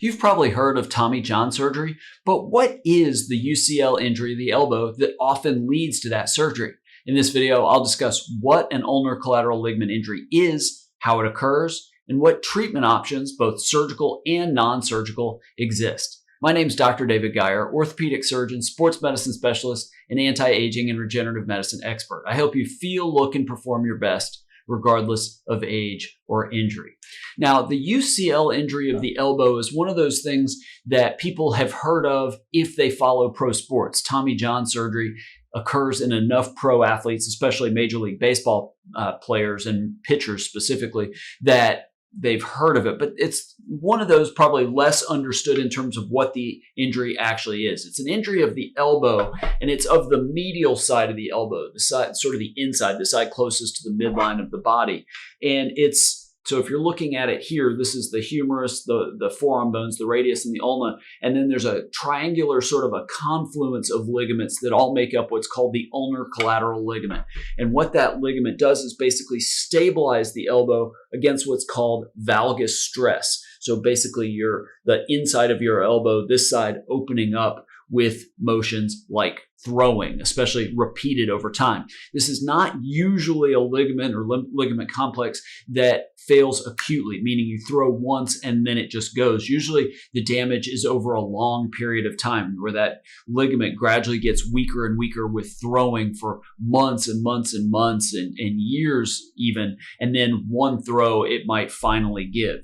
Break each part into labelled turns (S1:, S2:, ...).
S1: You've probably heard of Tommy John surgery, but what is the UCL injury of the elbow that often leads to that surgery? In this video, I'll discuss what an ulnar collateral ligament injury is, how it occurs, and what treatment options, both surgical and non-surgical, exist. My name is Dr. David Geier, orthopedic surgeon, sports medicine specialist, and anti-aging and regenerative medicine expert. I help you feel, look, and perform your best regardless of age or injury. Now, the UCL injury of the elbow is one of those things that people have heard of if they follow pro sports. Tommy John surgery occurs in enough pro athletes, especially Major League Baseball players and pitchers specifically, that they've heard of it, but it's one of those probably less understood in terms of what the injury actually is. It's an injury of the elbow, and it's of the medial side of the elbow, the side, sort of the inside, the side closest to the midline of the body. And so if you're looking at it here, this is the humerus, the forearm bones, the radius, and the ulna. And then there's a triangular sort of a confluence of ligaments that all make up what's called the ulnar collateral ligament. And what that ligament does is basically stabilize the elbow against what's called valgus stress. So basically the inside of your elbow, this side opening up with motions like throwing, especially repeated over time. This is not usually a ligament or ligament complex that fails acutely, meaning you throw once and then it just goes. Usually the damage is over a long period of time where that ligament gradually gets weaker and weaker with throwing for months and months and months and years even. And then one throw, it might finally give.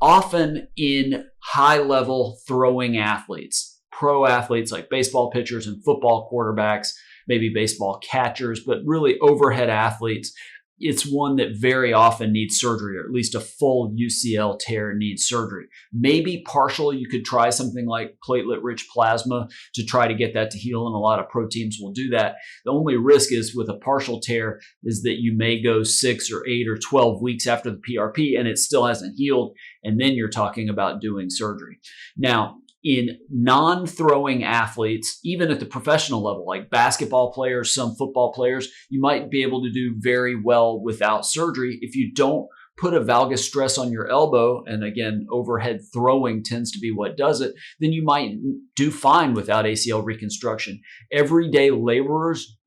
S1: Often in high-level throwing athletes, pro athletes like baseball pitchers and football quarterbacks, maybe baseball catchers, but really overhead athletes, it's one that very often needs surgery, or at least a full UCL tear needs surgery. Maybe partial, you could try something like platelet-rich plasma to try to get that to heal, and a lot of pro teams will do that. The only risk is with a partial tear is that you may go 6 or 8 or 12 weeks after the PRP and it still hasn't healed, and then you're talking about doing surgery. Now, in non-throwing athletes, even at the professional level, like basketball players, some football players, you might be able to do very well without surgery. If you don't put a valgus stress on your elbow, and again, overhead throwing tends to be what does it, then you might do fine without ACL reconstruction. Everyday laborers,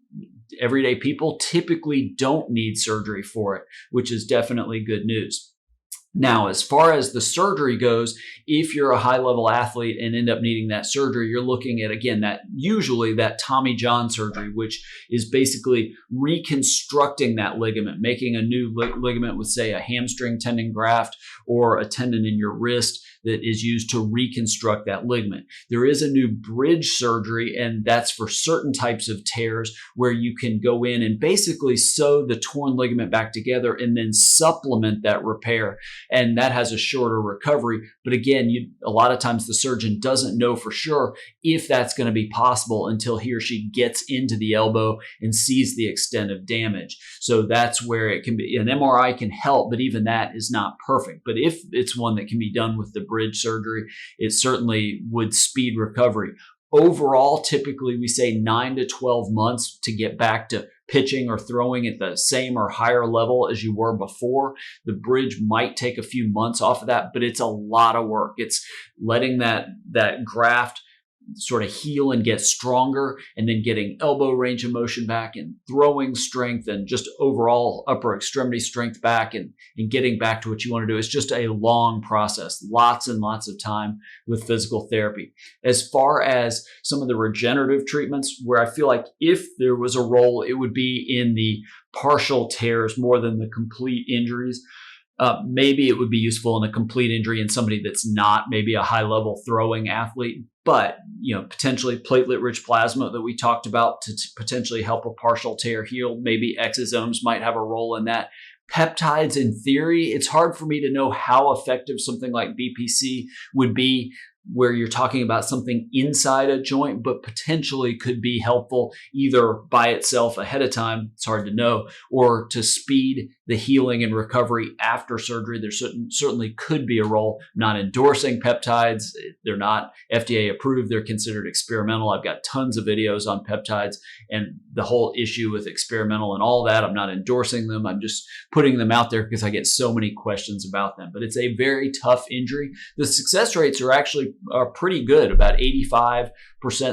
S1: everyday people typically don't need surgery for it, which is definitely good news. Now, as far as the surgery goes, if you're a high-level athlete and end up needing that surgery, you're looking at, again, usually that Tommy John surgery, which is basically reconstructing that ligament, making a new ligament with, say, a hamstring tendon graft or a tendon in your wrist that is used to reconstruct that ligament. There is a new bridge surgery, and that's for certain types of tears where you can go in and basically sew the torn ligament back together and then supplement that repair. And that has a shorter recovery. But again, a lot of times the surgeon doesn't know for sure if that's going to be possible until he or she gets into the elbow and sees the extent of damage. So that's where it can be. An MRI can help, but even that is not perfect. But if it's one that can be done with the bridge surgery, it certainly would speed recovery. Overall, typically we say 9 to 12 months to get back to pitching or throwing at the same or higher level as you were before. The bridge might take a few months off of that, but it's a lot of work. It's letting that graft sort of heal and get stronger, and then getting elbow range of motion back and throwing strength and just overall upper extremity strength back and getting back to what you want to do. It's just a long process, lots and lots of time with physical therapy. As far as some of the regenerative treatments, where I feel like if there was a role, it would be in the partial tears more than the complete injuries. Maybe it would be useful in a complete injury in somebody that's not maybe a high-level throwing athlete, but potentially platelet-rich plasma that we talked about to potentially help a partial tear heal. Maybe exosomes might have a role in that. Peptides, in theory, it's hard for me to know how effective something like BPC would be where you're talking about something inside a joint, but potentially could be helpful either by itself ahead of time, it's hard to know, or to speed the healing and recovery after surgery. There certainly could be a role. I'm not endorsing peptides. They're not FDA approved. They're considered experimental. I've got tons of videos on peptides and the whole issue with experimental and all that. I'm not endorsing them. I'm just putting them out there because I get so many questions about them. But it's a very tough injury. The success rates are pretty good, about 85%,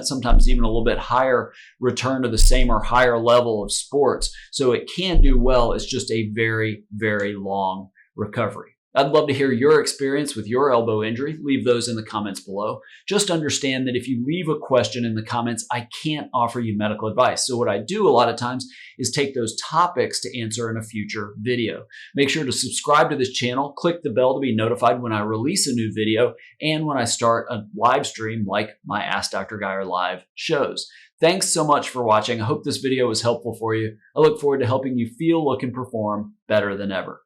S1: sometimes even a little bit higher return to the same or higher level of sports. So it can do well. It's just a very, very long recovery. I'd love to hear your experience with your elbow injury. Leave those in the comments below. Just understand that if you leave a question in the comments, I can't offer you medical advice. So what I do a lot of times is take those topics to answer in a future video. Make sure to subscribe to this channel, click the bell to be notified when I release a new video and when I start a live stream like my Ask Dr. Geier live shows. Thanks so much for watching. I hope this video was helpful for you. I look forward to helping you feel, look, and perform better than ever.